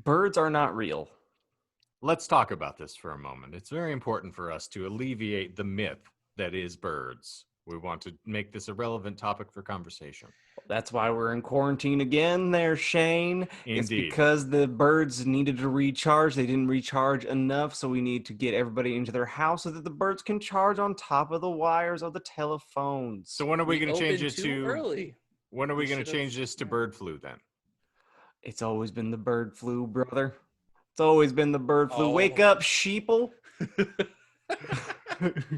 Birds are not real. Let's talk about this for a moment. It's very important for us to alleviate the myth that is birds. We want to make this a relevant topic for conversation. That's why we're in quarantine again there, Shane. It's Indeed. because the birds needed to recharge. They didn't recharge enough, so we need to get everybody into their house so that the birds can charge on top of the wires of the telephones. So when are we going to change opened it too to early. when are we We going to should've- change this to bird flu then? It's always been the bird flu, brother. It's always been the bird flu. Wake Oh. up, sheeple.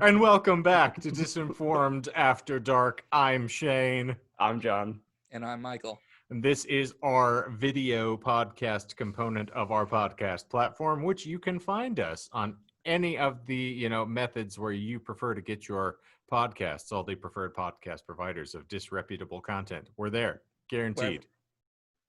And welcome back to Disinformed After Dark. I'm Shane. I'm John. And I'm Michael. And this is our video podcast component of our podcast platform, which you can find us on any of the, methods where you prefer to get your podcasts, all the preferred podcast providers of disreputable content. We're there, guaranteed.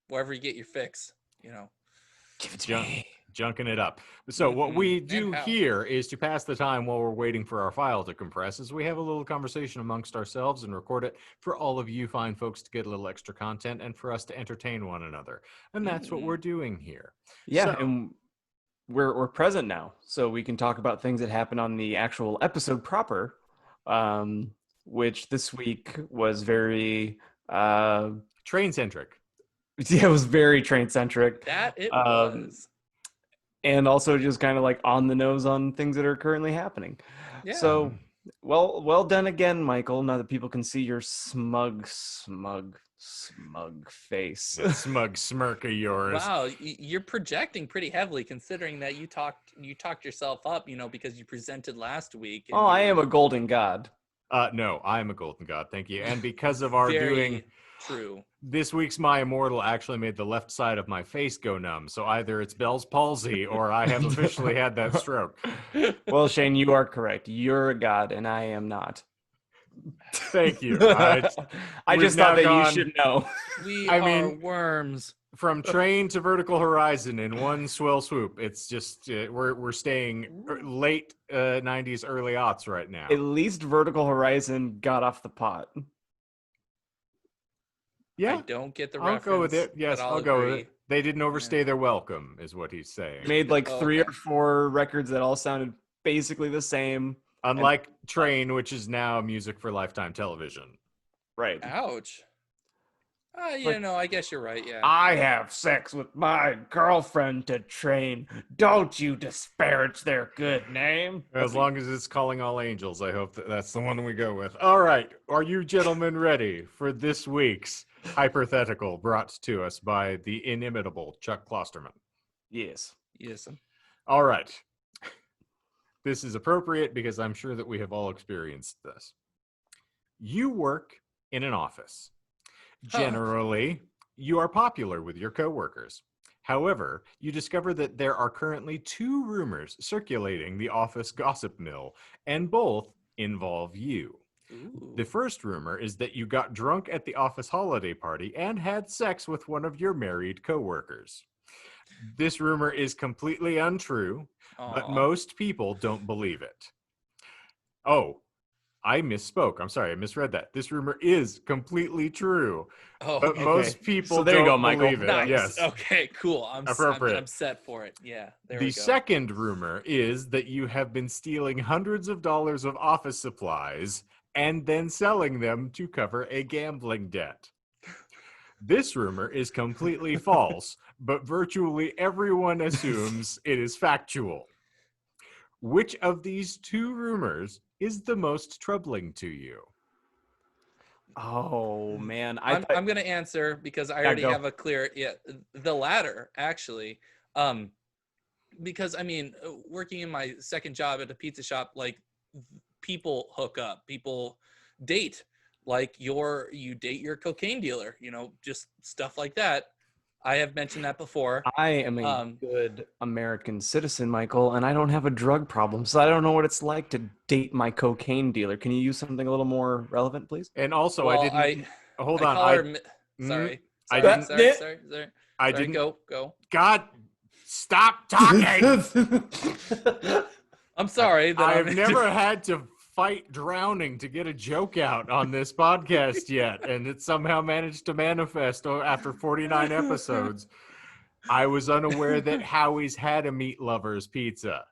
Wherever you get your fix, Give it to me. Junking it up. So what we do And how. here is to pass the time while we're waiting for our file to compress is we have a little conversation amongst ourselves and record it for all of you fine folks to get a little extra content and for us to entertain one another. And that's what we're doing here. Yeah, So- and we're present now, so we can talk about things that happened on the actual episode proper, which this week was very Train-centric. yeah, it was very train centric. that it Um, was. And also just kind of like on the nose on things that are currently happening. Yeah. So, well done again, Michael. Now that people can see your smug face. That smug smirk of yours. Wow, you're projecting pretty heavily, considering that you talked yourself up, because you presented last week. and Oh, I you- am a golden god. No, I'm a golden god, thank you. And because of our Very doing true. this week's My Immortal actually made the left side of my face go numb. So either it's Bell's palsy or I have officially had that stroke. Well, Shane, you are correct. You're a god, and I am not. Thank you. I we've just now thought that gone- you should know. We I are mean- worms. From train to vertical horizon in one swell swoop. It's just we're staying late 90s, early aughts right now. At least Vertical Horizon got off the pot. Yeah, I don't get the I'll reference. go with it. Yes, but I'll go with agree. it. They didn't overstay their welcome, is what he's saying. Made like Oh, 3 okay. or 4 records that all sounded basically the same. Unlike Train, which is now music for Lifetime Television. Right. Ouch. Like- I guess you're right. Yeah. I have sex with my girlfriend to train. Don't you disparage their good name. As long as it's Calling All Angels, I hope that's the one we go with. All right. Are you gentlemen ready for this week's Hypothetical brought to us by the inimitable Chuck Klosterman? Yes. Yes. All right. This is appropriate because I'm sure that we have all experienced this. You work in an office. Generally, you are popular with your coworkers. However, you discover that there are currently 2 rumors circulating the office gossip mill, and both involve you. Ooh. The first rumor is that you got drunk at the office holiday party and had sex with one of your married coworkers. This rumor is completely untrue, but Aw. most people don't believe it. Oh, I misspoke. I'm sorry, I misread that. This rumor is completely true, Oh, but okay. most people So there you don't go, Michael. believe it. Nice. Yes. Okay. Cool. Appropriate. I'm set for it. Yeah. There The we go. second rumor is that you have been stealing hundreds of dollars of office supplies and then selling them to cover a gambling debt. This rumor is completely false, but virtually everyone assumes it is factual. Which of these 2 rumors is the most troubling to you? Oh man. I'm going to answer because I Yeah, already go. have a clear. Yeah, the latter actually. Because working in my second job at a pizza shop, like people hook up, people date, like you date your cocaine dealer, just stuff like that. I have mentioned that before. I am a good American citizen, Michael, and I don't have a drug problem, so I don't know what it's like to date my cocaine dealer. Can you use something a little more relevant, please? And also, Well, I didn't. Hold I on. call her mi- Mm, sorry. I Sorry, didn't- sorry. I Sorry, didn't. go. God, stop talking. I'm sorry that I've I'm never had to fight drowning to get a joke out on this podcast yet, and it somehow managed to manifest after 49 episodes. I was unaware that Howie's had a meat lover's pizza.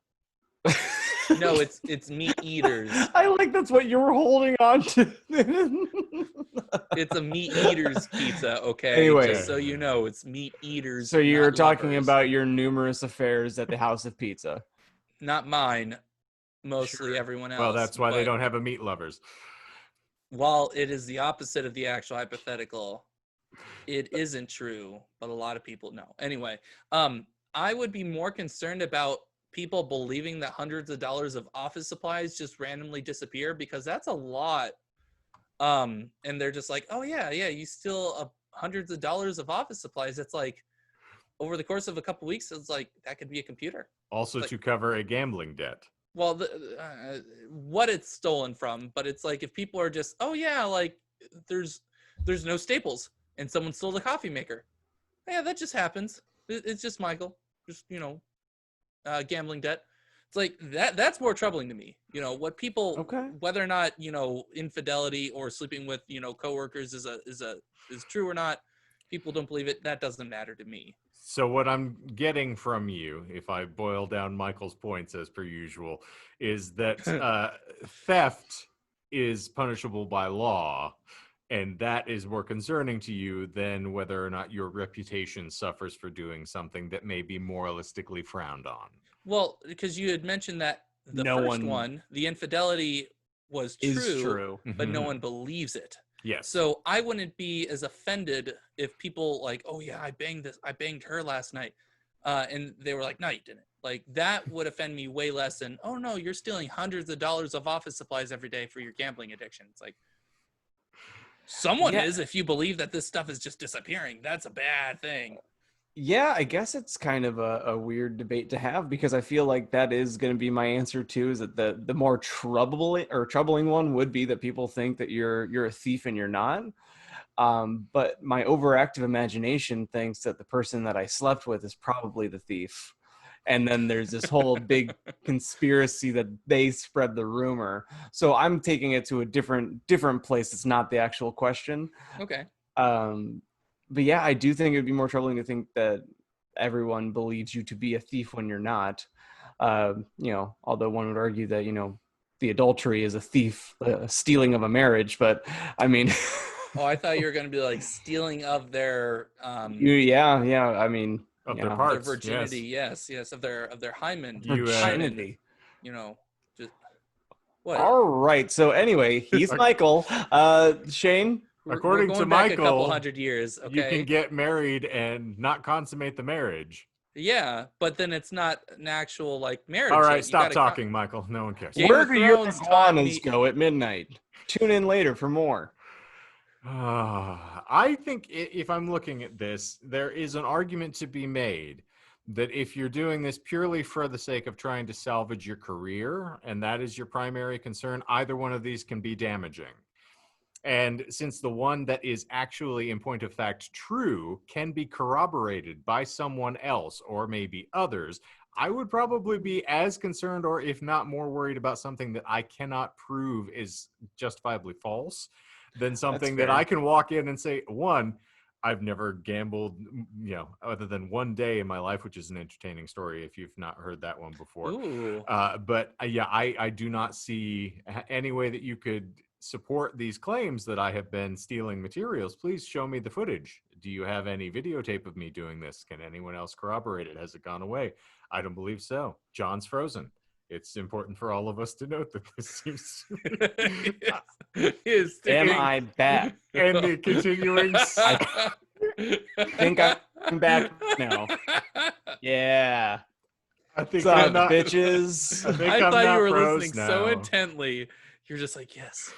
No, it's meat eaters. I like that's what you were holding on to. It's a meat eaters pizza, okay? Anyway. Just so you know, it's meat eaters. So you're not talking lovers. about your numerous affairs at the House of Pizza. Not mine, mostly everyone else. Well, that's why they but don't have a meat lovers. While it is the opposite of the actual hypothetical, it isn't true, but a lot of people know. Anyway, I would be more concerned about people believing that hundreds of dollars of office supplies just randomly disappear, because that's a lot. And they're just like, oh yeah, you steal hundreds of dollars of office supplies. It's like over the course of a couple weeks, it's like that could be a computer. Also Like- to cover a gambling debt. Well, what it's stolen from, but it's like if people are just, oh yeah, like there's no Staples and someone stole the coffee maker. Yeah, that just happens. It's just Michael, just gambling debt. It's like that's more troubling to me. What people, Okay. whether or not infidelity or sleeping with coworkers is true or not, people don't believe it. That doesn't matter to me. So what I'm getting from you, if I boil down Michael's points as per usual, is that theft is punishable by law, and that is more concerning to you than whether or not your reputation suffers for doing something that may be moralistically frowned on. Well, because you had mentioned that the No first one- one, the infidelity was true, Is true. but no Mhm. one believes it. Yes. So I wouldn't be as offended if people like, oh yeah, I banged her last night, and they were like, no, you didn't. Like that would offend me way less than, oh no, you're stealing hundreds of dollars of office supplies every day for your gambling addiction. It's like someone Yeah. is, if you believe that this stuff is just disappearing. That's a bad thing. Yeah, I guess it's kind of a weird debate to have, because I feel like that is going to be my answer too, is that the more troubling one would be that people think that you're a thief and you're not. But my overactive imagination thinks that the person that I slept with is probably the thief. And then there's this whole big conspiracy that they spread the rumor. So I'm taking it to a different place. It's not the actual question. Okay. But yeah, I do think it would be more troubling to think that everyone believes you to be a thief when you're not. Although one would argue that, the adultery is a thief, stealing of a marriage. But I mean, Oh, I thought you were going to be like stealing of their yeah. I mean, Of yeah. their parts. their virginity. Yes, of their hymen. You, Virginity. Just what? All right. So anyway, he's Michael. Shane. According We're to going back a couple Michael, hundred years. Okay. You can get married and not consummate the marriage. Yeah, but then it's not an actual like marriage. All yet. right, You stop gotta talking, Michael. No one cares. Game Where of do your Thrones taught iguanas me- go at midnight? Tune in later for more. I think if I'm looking at this, there is an argument to be made that if you're doing this purely for the sake of trying to salvage your career, and that is your primary concern, either one of these can be damaging. And since the one that is actually, in point of fact, true can be corroborated by someone else or maybe others, I would probably be as concerned, or if not more worried, about something that I cannot prove is justifiably false than something that fair. I can walk in and say, one, I've never gambled, other than one day in my life, which is an entertaining story if you've not heard that one before. Ooh. I do not see any way that you could support these claims that I have been stealing materials. Please show me the footage. Do you have any videotape of me doing this? Can anyone else corroborate it? Has it gone away? I don't believe so. John's frozen. It's important for all of us to note that this seems Am I back? and the continuing I think I'm back now. Yeah. I think What's I'm up, not, bitches? I think I I'm thought not you were froze listening so now. intently. You're just like, yes.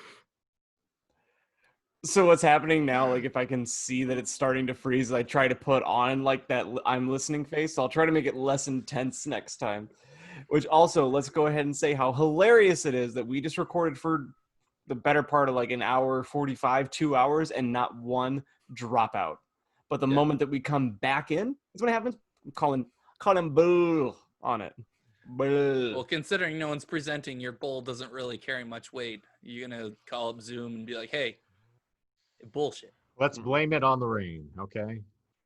So what's happening now, like if I can see that it's starting to freeze, I try to put on like that I'm listening face. So I'll try to make it less intense next time. Which also, let's go ahead and say how hilarious it is that we just recorded for the better part of like an hour, 45, 2 hours, and not one dropout. But the moment that we come back in, that's what happens. I'm calling bull on it. Bull. Well, considering no one's presenting, your bowl doesn't really carry much weight. You're going to call up Zoom and be like, hey, bullshit. Let's blame it on the rain, okay?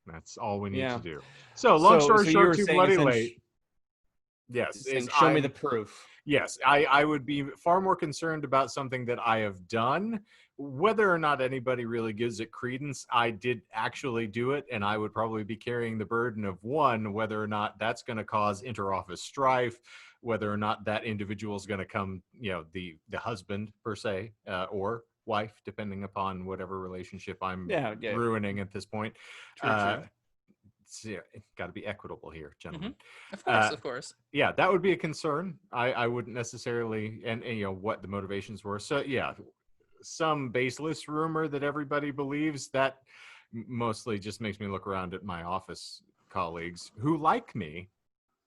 That's all we need to Yeah. do. So, long So story you short, were too saying bloody late. Yes, is show me the proof. Yes, I would be far more concerned about something that I have done. Whether or not anybody really gives it credence, I did actually do it, and I would probably be carrying the burden of one, whether or not that's going to cause interoffice strife, whether or not that individual is going to come, the husband per se, or wife, depending upon whatever relationship I'm Yeah. ruining at this point. True. It's got to be equitable here, gentlemen. Of course. Yeah, that would be a concern. I wouldn't necessarily, and what the motivations were. So yeah, some baseless rumor that everybody believes, that mostly just makes me look around at my office colleagues who like me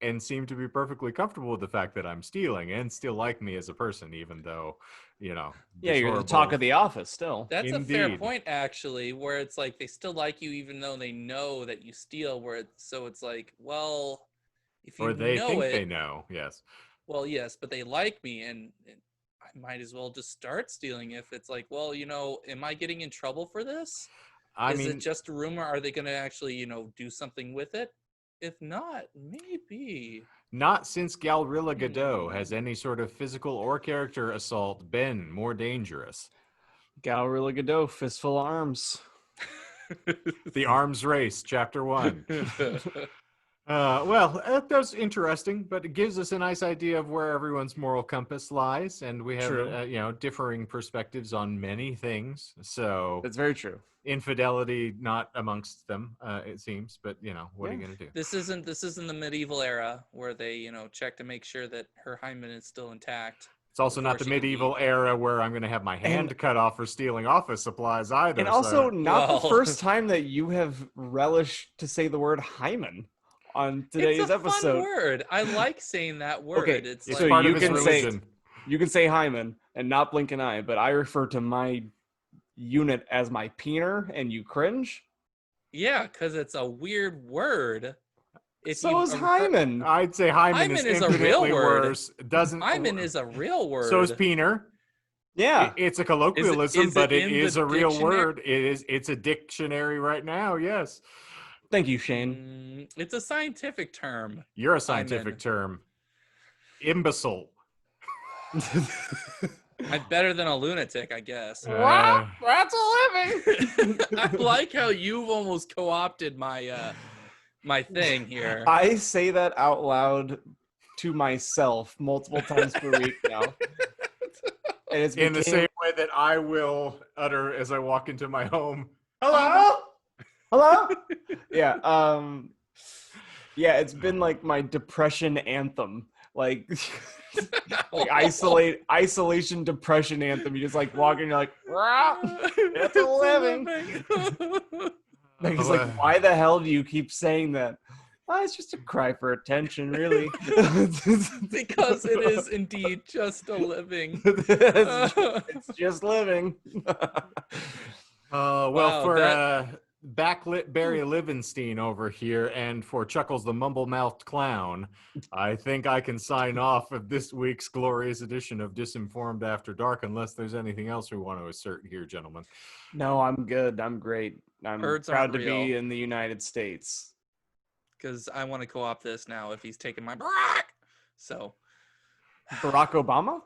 and seem to be perfectly comfortable with the fact that I'm stealing and still like me as a person, even though, Yeah, this you're the talk horrible- of the office still. That's a fair Indeed. point, actually, where it's like they still like you even though they know that you steal. So it's like, well, if you or they know think it, they know. Yes. well, yes, but they like me, and I might as well just start stealing. If it's like, well, am I getting in trouble for this? Is it just a rumor? Are they going to actually, do something with it? If not, maybe. Not since Galrilla Godot has any sort of physical or character assault been more dangerous. Galrilla Godot, fistful of arms. The Arms Race, Chapter 1. Well, that's interesting, but it gives us a nice idea of where everyone's moral compass lies, and we have, differing perspectives on many things. So That's very true. Infidelity not amongst them, it seems, but what are you gonna do? This isn't the medieval era where they check to make sure that her hymen is still intact. It's also not the medieval era where I'm gonna have my hand cut off for stealing office supplies either. And also not the Well. first time that you have relished to say the word hymen on today's it's a episode. Fun word. I like saying that word. Okay, It's it's like, part you of his can religion. you can say hymen and not blink an eye, but I refer to my unit as my peener, and you cringe. yeah, because it's a weird word. So is hymen. I'd say hymen Hymen is is a real infinitely word. worse. Doesn't Hymen is a real word. So is peener. Yeah. It's a colloquialism, is but it it in is the a real dictionary? word. It's a dictionary right now. Yes, Thank you, Shane. It's a scientific term. you're a scientific Hymen. term. Imbecile. I'm better than a lunatic, I guess. That's a living. I like how you've almost co-opted my my thing here. I say that out loud to myself multiple times per week now. And it's In the same way that I will utter as I walk into my home. Hello? Hello? Yeah, yeah, it's been like my depression anthem. Like isolation depression anthem. You just like walk in, you're like, "Rah, it's a living." Like, it's like, why the hell do you keep saying that? Oh, it's just a cry for attention, really. Because it is indeed just a living. It's just living. Well, Wow, for backlit Barry Livenstein over here, and for Chuckles the mumble-mouthed clown, I think I can sign off of this week's glorious edition of Disinformed After Dark, unless there's anything else we want to assert here, gentlemen. No, I'm good. I'm great. I'm Birds proud aren't to be real. in the United States. Because I want to co-opt this now if he's taking my Barack. So Barack Obama?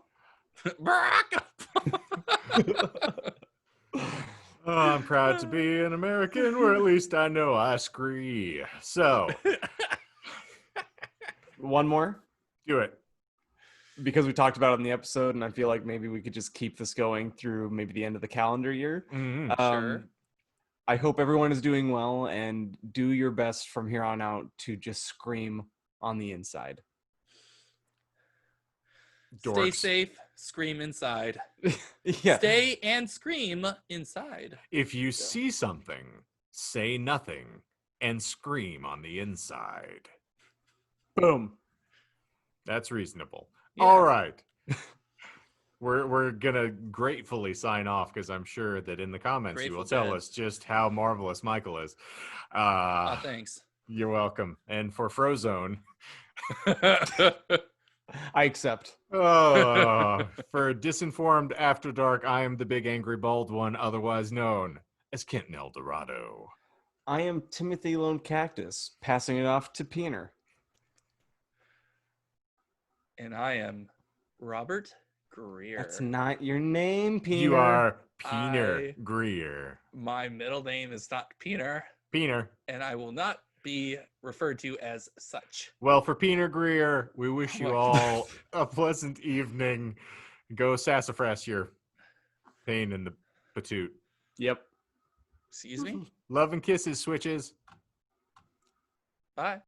Barack. Oh, I'm proud to be an American, or at least I know I scree. So, One more? do it. Because we talked about it in the episode, and I feel like maybe we could just keep this going through maybe the end of the calendar year. Mm-hmm. Sure. I hope everyone is doing well, and do your best from here on out to just scream on the inside. Stay Dorks. safe. Scream inside. Yeah. Stay and scream inside. If you see something, say nothing and scream on the inside. Boom. That's reasonable. Yeah. All right. We're gonna gratefully sign off because I'm sure that in the comments you will Grateful tell Dead. us just how marvelous Michael is. Thanks. You're welcome. And for Frozone, I accept. for Disinformed After Dark, I am the big angry bald one, otherwise known as Kenton Eldorado. I am Timothy Lone Cactus, passing it off to Peener. And I am Robert Greer. That's not your name, Peener. You are Peener Greer. My middle name is not Peener, Peener. and I will not be referred to as such. Well, for Peener Greer, we wish you all a pleasant evening. Go sassafras your pain in the patoot. Yep. Excuse me? Love and kisses, switches. Bye.